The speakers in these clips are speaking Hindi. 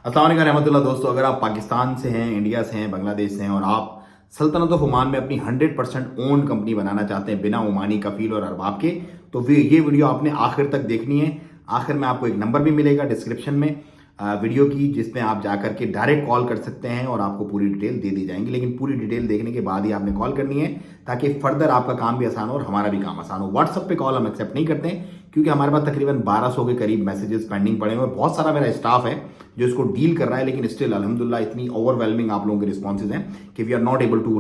अस्सलाम वालेकुम रहमतुल्लाह। दोस्तों, अगर आप पाकिस्तान से हैं, इंडिया से हैं, बांग्लादेश से हैं और आप सल्तनत ऑफ ओमान में अपनी 100% ओन कंपनी बनाना चाहते हैं बिना ओमानी कफील और अरबाब के, तो ये वीडियो आपने आखिर तक देखनी है। आखिर में आपको एक नंबर भी मिलेगा डिस्क्रिप्शन में वीडियो की, जिसमें आप जाकर के डायरेक्ट कॉल कर सकते हैं और आपको पूरी डिटेल दे दी जाएंगी। लेकिन पूरी डिटेल देखने के बाद ही आपने कॉल करनी है, ताकि फर्दर आपका काम भी आसान हो और हमारा भी काम आसान हो। व्हाट्सएप पे कॉल हम एक्सेप्ट नहीं करते हैं, क्योंकि हमारे पास तकरीबन 1200 के करीब मैसेजेस पेंडिंग पड़े हुए हैं। बहुत सारा मेरा स्टाफ है जो इसको डील कर रहा है, लेकिन स्टिल अल्हम्दुलिल्लाह इतनी ओवरवेलमिंग आप लोगों के रिस्पॉन्सेज हैं कि we are not able to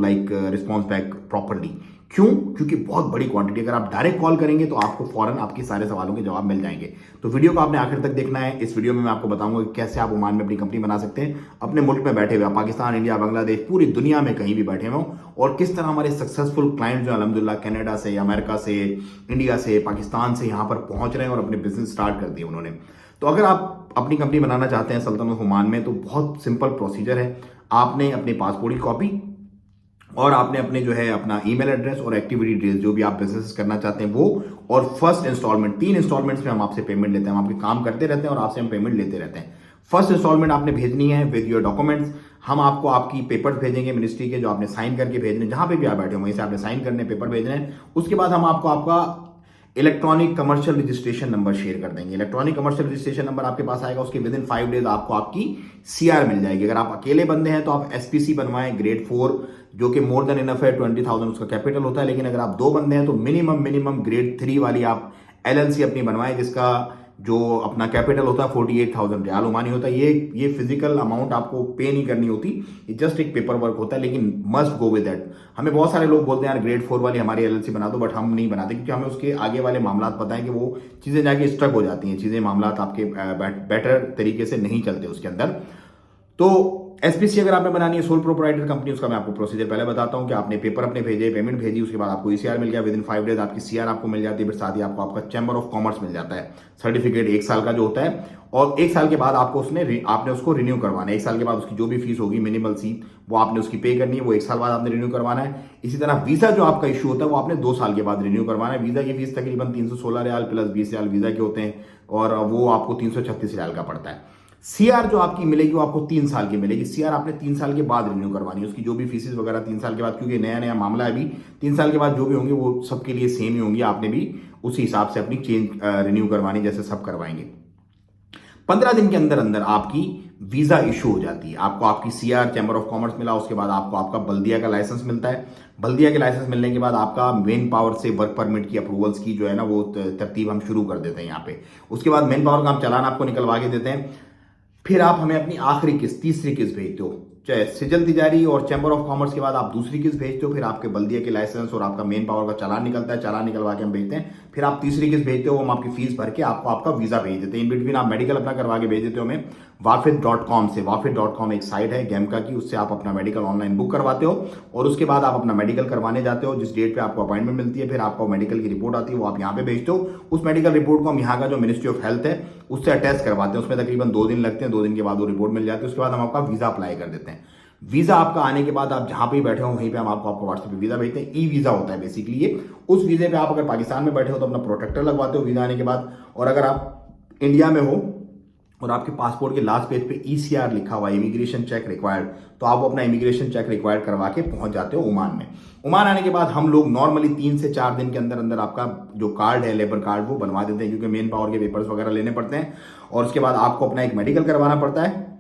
response back properly. क्यों? क्योंकि बहुत बड़ी क्वांटिटी, अगर आप डायरेक्ट कॉल करेंगे तो आपको फौरन आपके सारे सवालों के जवाब मिल जाएंगे। तो वीडियो को आपने आखिर तक देखना है। इस वीडियो में मैं आपको बताऊंगा कि कैसे आप ओमान में अपनी कंपनी बना सकते हैं अपने मुल्क में बैठे हुए, पाकिस्तान, इंडिया, बांग्लादेश, पूरी दुनिया में कहीं भी बैठे हुए, और किस तरह हमारे सक्सेसफुल क्लाइंट जो अल्हम्दुलिल्लाह कनाडा से, अमेरिका से, इंडिया से, पाकिस्तान से यहाँ पर पहुंच रहे हैं और अपने बिजनेस स्टार्ट कर दिए उन्होंने। तो अगर आप अपनी कंपनी बनाना चाहते हैं सल्तनत ऑफ ओमान में, तो बहुत सिंपल प्रोसीजर है। आपने अपने पासपोर्ट की कॉपी और आपने अपने जो है अपना ईमेल एड्रेस और एक्टिविटी डिटेल्स, जो भी आप बिजनेस करना चाहते हैं वो, और फर्स्ट इंस्टॉलमेंट, 3 इंस्टॉलमेंट्स में हम आपसे पेमेंट लेते हैं। हम आपके काम करते रहते हैं और आपसे हम पेमेंट लेते रहते हैं। फर्स्ट इंस्टॉलमेंट आपने भेजनी है विद योर डॉक्यूमेंट्स। हम आपको आपकी पेपर्स भेजेंगे मिनिस्ट्री के, जो आपने साइन करके भेजने, जहां पे भी आप बैठे हो वहीं से आपने साइन करने, पेपर भेजने हैं। उसके बाद हम आपको आपका electronic commercial registration number share कर देंगे। इलेक्ट्रॉनिक कमर्शियल रजिस्ट्रेशन नंबर आपके पास आएगा, उसके विद इन 5 डेज आपको आपकी सीआर मिल जाएगी। अगर आप अकेले बंदे हैं तो आप एसपीसी बनवाएं ग्रेड 4, जो कि मोर देन इनफ है, 20,000 उसका कैपिटल होता है। लेकिन अगर आप 2 बंदे हैं तो मिनिमम ग्रेड 3 वाली आप एलएलसी अपनी बनवाएं, जिसका जो अपना कैपिटल होता है 48,000 रियाल ओमानी होता है। ये फिजिकल अमाउंट आपको पे नहीं करनी होती, ये जस्ट एक पेपर वर्क होता है, लेकिन मस्ट गो विद दैट। हमें बहुत सारे लोग बोलते हैं यार ग्रेड 4 वाली हमारी एलएलसी बना दो, बट हम नहीं बनाते, क्योंकि हमें उसके आगे वाले मामला पता है कि वो चीजें जाके स्ट्रक हो जाती हैं, चीजें मामला आपके बेटर तरीके से नहीं चलते उसके अंदर। तो एसपीसी अगर आपने बनानी है सोल प्रोप्राइटर कंपनी, उसका मैं आपको प्रोसीजर पहले बताता हूं कि आपने पेपर अपने भेजे, पेमेंट भेजी, उसके बाद आपको ईसीआर मिल गया, विद इन 5 डेज आपकी सीआर आपको मिल जाती है। फिर साथ ही आपको आपका चैम्बर ऑफ कॉमर्स मिल जाता है, सर्टिफिकेट 1 साल का जो होता है, और 1 साल के बाद आपको आपने उसको रिन्यू करवाना है। 1 साल के बाद उसकी जो भी फीस होगी मिनिमल सी, वो आपने उसकी पे करनी है, वो 1 साल बाद आपने रिन्यू करवाना है। इसी तरह वीजा जो आपका इशू होता है वो आपने 2 साल के बाद रिन्यू करवाना है। वीजा की फीस तकरीबन 316 रियाल प्लस 20 रियाल वीजा के होते हैं, और वो आपको 336 रियाल का पड़ता है। सीआर जो आपकी मिलेगी वो आपको 3 साल की मिलेगी। सीआर आपने 3 साल के बाद रिन्यू करवानी है, उसकी जो भी फीसेस वगैरह 3 साल के बाद, क्योंकि नया नया मामला है अभी, 3 साल के बाद जो भी होंगे वो सबके लिए सेम ही होंगी। आपने भी उसी हिसाब से अपनी चेंज रिन्यू करवानी, जैसे सब करवाएंगे। 15 दिन के अंदर अंदर आपकी वीजा इशू हो जाती है। आपको आपकी सीआर, चैम्बर ऑफ कॉमर्स मिला, उसके बाद आपको आपका बल्दिया का लाइसेंस मिलता है। बल्दिया के लाइसेंस मिलने के बाद आपका मेन पावर से वर्क परमिट की अप्रूवल्स की जो है ना, वो तरतीब हम शुरू कर देते हैं यहाँ पे। उसके बाद मेन पावर का हम चालान आपको निकलवा के देते हैं। फिर आप हमें अपनी आखिरी किस्त, तीसरी किस्त भेजते हो, चाहे सिजल तिजारी और चैम्बर ऑफ कॉमर्स के बाद आप दूसरी किस्त भेजते हो। फिर आपके बल्दिया के लाइसेंस और आपका मेन पावर का चालान निकलता है, चालान निकलवा के हम भेजते हैं। फिर आप तीसरी किस्त भेजते हो, हम आपकी फीस भर के आपको आपका वीजा भेज देते हैं। इन बिटवीन आप मेडिकल अपना करवा के भेज देते हो हमें वाफिद.com से। वाफिद.com एक साइट है गैमका की, उससे आप अपना मेडिकल ऑनलाइन बुक करवाते हो, और उसके बाद आप अपना मेडिकल करवाने जाते हो। जिस डेट पे आपको अपॉइंटमेंट मिलती है, फिर आपको मेडिकल की रिपोर्ट आती है, वो आप यहाँ पे भेजते हो। उस मेडिकल रिपोर्ट को हम यहाँ का जो मिनिस्ट्री ऑफ हेल्थ है उससे अटैच करवाते हैं। उसमें तकरीबन 2 दिन लगते हैं, 2 दिन के बाद वो रिपोर्ट मिल जाती है। उसके बाद हम आपका वीजा अप्लाई कर देते हैं। वीजा आपका आने के बाद आप जहां पे बैठे हो वहीं पे हम आपको व्हाट्सएप पे वीजा भेजते हैं। ई वीजा होता है बेसिकली ये। उस वीजे पे आप अगर पाकिस्तान में बैठे हो तो अपना प्रोटेक्टर लगवाते हो वीजा आने के बाद, और अगर आप इंडिया में हो और आपके पासपोर्ट के लास्ट पेज पे ईसीआर लिखा हुआ है, इमिग्रेशन चेक रिक्वायर्ड, तो आप अपना इमिग्रेशन चेक रिक्वायर्ड करवा के पहुंच जाते हो ओमान में। ओमान आने के बाद हम लोग नॉर्मली 3 से 4 दिन के अंदर अंदर आपका जो कार्ड है, लेबर कार्ड, वो बनवा देते हैं, क्योंकि मेन पावर के पेपर्स वगैरह लेने पड़ते हैं। और उसके बाद आपको अपना एक मेडिकल करवाना पड़ता है,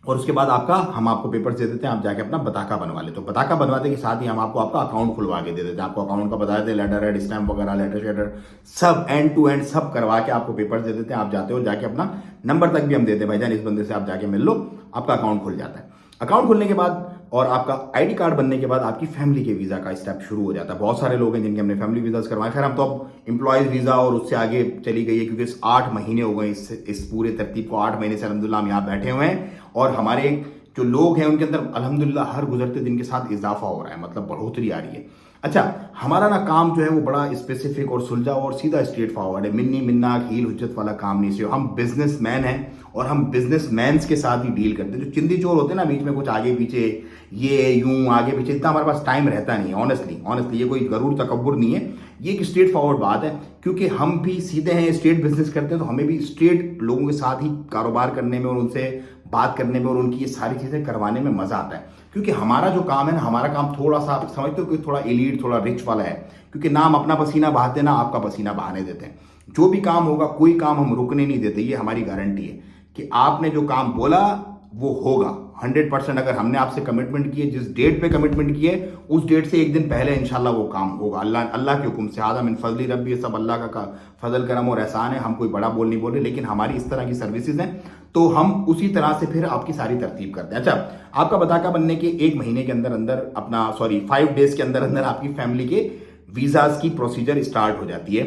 और उसके बाद हम आपको पेपर्स दे देते हैं, आप जाके अपना बताका बनवा लेते हो। बताका बनवाते के साथ ही हम आपको आपका अकाउंट खुलवा के दे देते हैं। आपको अकाउंट का बता देते हैं, लेटर हेड, स्टैम्प वगैरह, लेटर शेटर सब एंड टू एंड सब करवा के आपको पेपर्स दे देते हैं। आप जाते हो, जाके अपना नंबर तक भी हम देते हैं, भाईजान इस बंदे से आप जाके मिल लो, आपका अकाउंट खुल जाता है। अकाउंट खुलने के बाद और आपका आईडी कार्ड बनने के बाद आपकी फैमिली के वीजा का स्टेप शुरू हो जाता है। बहुत सारे लोग हैं जिनके हमने फैमिली वीजा करवाए। खैर हम तो अब एम्प्लॉयज वीजा और उससे आगे चली गई है, क्योंकि 8 महीने हो गए इस पूरे तरतीब को। 8 महीने से अल्हम्दुलिल्लाह हम यहाँ बैठे हुए हैं, और हमारे जो लोग हैं उनके अंदर अल्हम्दुलिल्लाह हर गुजरते दिन के साथ इजाफा हो रहा है, मतलब बढ़ोतरी आ रही है। अच्छा, हमारा ना काम जो है वो बड़ा स्पेसिफिक और सुलझा और सीधा स्ट्रेट फॉरवर्ड है। मिन्नी मिन्ना हील हुज्जत वाला काम नहीं से। हम बिजनेसमैन हैं और हम बिजनेसमैन के साथ ही डील करते हैं। जो चिंदी चोर होते हैं ना बीच में, कुछ आगे पीछे, ये यूं आगे पीछे, इतना हमारे पास टाइम रहता नहीं है। ऑनेस्टली ये कोई गरूर तकब्बुर नहीं है, ये एक स्ट्रेट फॉरवर्ड बात है। क्योंकि हम भी सीधे हैं, स्ट्रेट बिजनेस करते हैं, तो हमें भी स्ट्रेट लोगों के साथ ही कारोबार करने में और उनसे बात करने में और उनकी ये सारी चीज़ें करवाने में मज़ा आता है। क्योंकि हमारा जो काम है ना, हमारा काम थोड़ा सा आप समझते हो कि थोड़ा एलीट, थोड़ा रिच वाला है। क्योंकि ना हम अपना पसीना बहाते हैं, ना आपका पसीना बहाने देते हैं। जो भी काम होगा, कोई काम हम रुकने नहीं देते। ये हमारी गारंटी है कि आपने जो काम बोला वो होगा 100%। अगर हमने आपसे कमिटमेंट किए, जिस डेट पे कमिटमेंट किए, उस डेट से एक दिन पहले इंशाल्लाह वो काम होगा। अल्लाह अल्लाह के हुक्म से, आदम मिन फजली रब्बी, ये सब अल्लाह का फजल करम और एहसान है। हम कोई बड़ा बोल नहीं बोल रहे, लेकिन हमारी इस तरह की सर्विसेज हैं तो हम उसी तरह से फिर आपकी सारी तरतीब करते हैं। अच्छा, आपका बताका बनने के 1 महीने के अंदर अंदर अपना 5 डेज के अंदर अंदर आपकी फैमिली के वीजाज की प्रोसीजर स्टार्ट हो जाती है।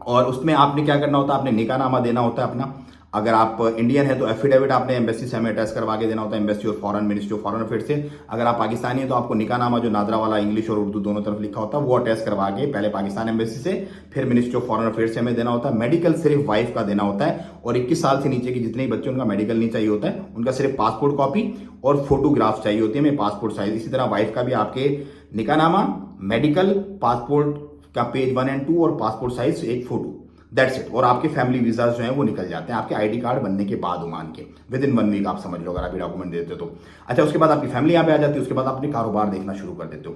और उसमें आपने क्या करना होता है, आपने निकाहनामा देना होता है अपना। अगर आप इंडियन है तो एफिडेविट आपने एम्बेसी से हमें अटैच करवा के देना होता है, एम्बेसी और foreign ministry of foreign affairs से। अगर आप पाकिस्तानी है तो आपको निकाहनामा जो नादरा वाला इंग्लिश और उर्दू दोनों तरफ लिखा होता है वो अटैच करवा के पहले पाकिस्तान एम्बेसी से, फिर मिनिस्ट्री ऑफ फॉरेन अफेयर्स से हमें देना होता है। मेडिकल सिर्फ वाइफ का देना होता है, और 21 साल से नीचे के जितने भी बच्चे उनका मेडिकल नहीं चाहिए होता है, उनका सिर्फ पासपोर्ट कॉपी और फोटोग्राफ चाहिए होती है, मैं पासपोर्ट साइज। इसी तरह वाइफ का भी आपके निकाहनामा, मेडिकल, पासपोर्ट का पेज 1 और 2 और पासपोर्ट साइज एक फोटो, दैट्स इट। और आपके फैमिली वीजा जो है वो निकल जाते हैं आपके आईडी कार्ड बनने के बाद ओमान के विद इन 1 वीक, आप समझ लो, अगर आप ये डॉक्यूमेंट देते हो तो। अच्छा, उसके बाद आपकी फैमिली यहाँ पे आ जाती है। उसके बाद आपने कारोबार देखना शुरू कर देते हो।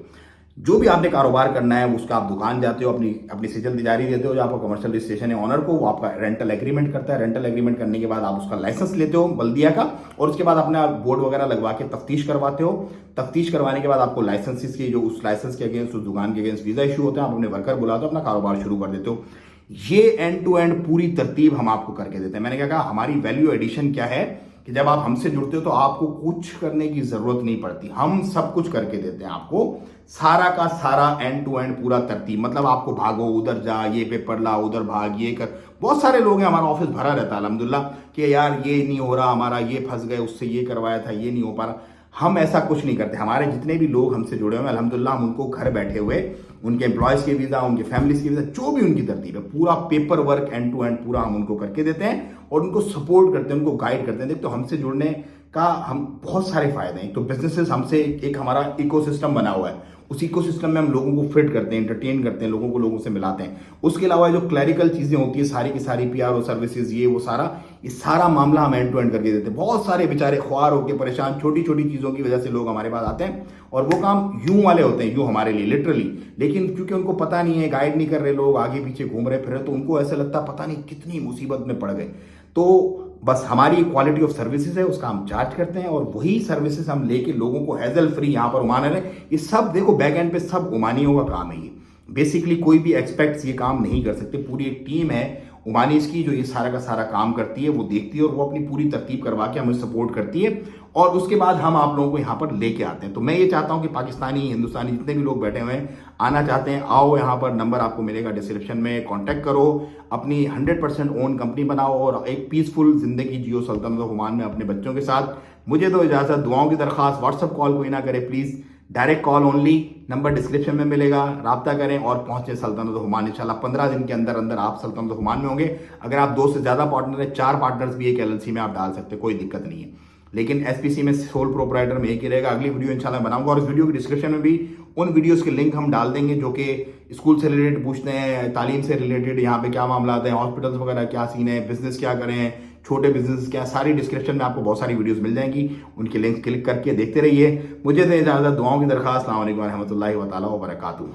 जो भी आपने कारोबार करना है उसका आप दुकान जाते हो, अपनी सिजल जारी देते हो, जो आपका कमर्शियल रजिस्ट्रेशन है ऑनर को, वो आपका रेंटल एग्रीमेंट करता है। रेंटल एग्रीमेंट करने के बाद आप उसका लाइसेंस लेते हो बल्दिया का, और उसके बाद अपना बोर्ड वगैरह लगवा के तफ्तीश करवाते हो। तफ्तीश करवाने के बाद आपको लाइसेंसेस की, जो उस लाइसेंस के अगेंस्ट, उस दुकान के अगेंस्ट वीजा इशू होता है, आप अपने वर्कर बुलाते हो, अपना कारोबार शुरू कर देते हो। ये एंड टू एंड पूरी तरतीब हम आपको करके देते हैं। मैंने क्या कहा, हमारी वैल्यू एडिशन क्या है कि जब आप हमसे जुड़ते हो तो आपको कुछ करने की जरूरत नहीं पड़ती, हम सब कुछ करके देते हैं आपको, सारा का सारा एंड टू एंड पूरा तरतीब। मतलब आपको भागो, उधर जा, ये पेपर ला, उधर भाग, ये कर। बहुत सारे लोग हैं, हमारा ऑफिस भरा रहता है अल्हम्दुलिल्लाह कि यार ये नहीं हो रहा हमारा, ये फंस गए, उससे ये करवाया था, ये नहीं हो पा रहा। हम ऐसा कुछ नहीं करते। हमारे जितने भी लोग हमसे जुड़े हुए हैं अल्हम्दुलिल्लाह, हम उनको घर बैठे हुए उनके एम्प्लॉयज के वीजा, उनके फैमिलीज के वीजा, जो भी उनकी तरतीब है, पूरा paper work and to end पूरा हम उनको करके देते हैं और उनको सपोर्ट करते हैं, उनको गाइड करते हैं। देखते हो, हमसे जुड़ने का हम बहुत सारे फायदे हैं। तो बिजनेसेस हमसे एक हमारा इकोसिस्टम बना हुआ है, उस इकोसिस्टम में हम लोगों को फिट करते हैं, एंटरटेन करते हैं, लोगों को लोगों से मिलाते हैं। उसके अलावा जो क्लैरिकल चीजें होती है सारी की सारी, पीआरओ सर्विसेज, ये वो सारा, ये सारा मामला हम एंड टू एंड करके देते हैं। बहुत सारे बेचारे ख्वार होकर परेशान, छोटी छोटी चीजों की वजह से लोग हमारे पास आते हैं और वो काम यूं वाले होते हैं, यूं हमारे लिए लिटरली, लेकिन क्योंकि उनको पता नहीं है, गाइड नहीं कर रहे लोग, आगे पीछे घूम रहे फिर रहे, तो उनको ऐसा लगता पता नहीं कितनी मुसीबत में पड़ गए। तो बस हमारी क्वालिटी ऑफ सर्विसेज है, उसका हम चार्ज करते हैं और वही सर्विसेज हम लेके लोगों को हैजल फ्री यहाँ पर ओमान है। ये सब देखो बैक एंड पे सब ओमानियों का काम है। ये बेसिकली कोई भी एक्सपेक्ट्स ये काम नहीं कर सकते। पूरी एक टीम है ओमानीज की जो ये सारा का सारा काम करती है, वो देखती है और वो अपनी पूरी तरतीब करवा के हमें सपोर्ट करती है, और उसके बाद हम आप लोगों को यहाँ पर लेके आते हैं। तो मैं ये चाहता हूँ कि पाकिस्तानी, हिंदुस्तानी जितने भी लोग बैठे हुए हैं, आना चाहते हैं, आओ यहाँ पर, नंबर आपको मिलेगा डिस्क्रिप्शन में, कांटेक्ट करो, अपनी 100% ओन कंपनी बनाओ और एक पीसफुल जिंदगी जियो सल्तनत ऑफ ओमान में अपने बच्चों के साथ। मुझे तो इजाजत, दुआओं की दरखास्त, व्हाट्सअप कॉल कोई ना करे please, direct call only, number description में मिलेगा, राब्ता करें और पहुंचे सल्तनत ऑफ ओमान। इंशाल्लाह 15 दिन के अंदर अंदर आप सल्तनत ऑफ ओमान में होंगे। अगर आप 2 से ज्यादा पार्टनर है, 4 पार्टनर्स भी एक LLC में आप डाल सकते हैं, कोई दिक्कत नहीं है, लेकिन SPC में सोल प्रोपराइटर में एक ही रहेगा। अगली वीडियो इंशाल्लाह बनाऊंगा और इस वीडियो के डिस्क्रिप्शन में भी उन वीडियोस के लिंक हम डाल देंगे जो कि स्कूल से रिलेटेड पूछते हैं, तालीम से रिलेटेड यहाँ पे क्या मामला आते हैं, हॉस्पिटल्स वगैरह क्या सीन है, बिजनेस क्या करें, छोटे बिजनेस क्या, सारी डिस्क्रिप्शन में आपको बहुत सारी वीडियोस मिल जाएंगी। उनके लिंक क्लिक करके देखते रहिए। मुझे तो इजाजत, दुआओं की दरखास्त। अस्सलाम वालेकुम रहमतुल्लाहि व तआला व बरकातहू।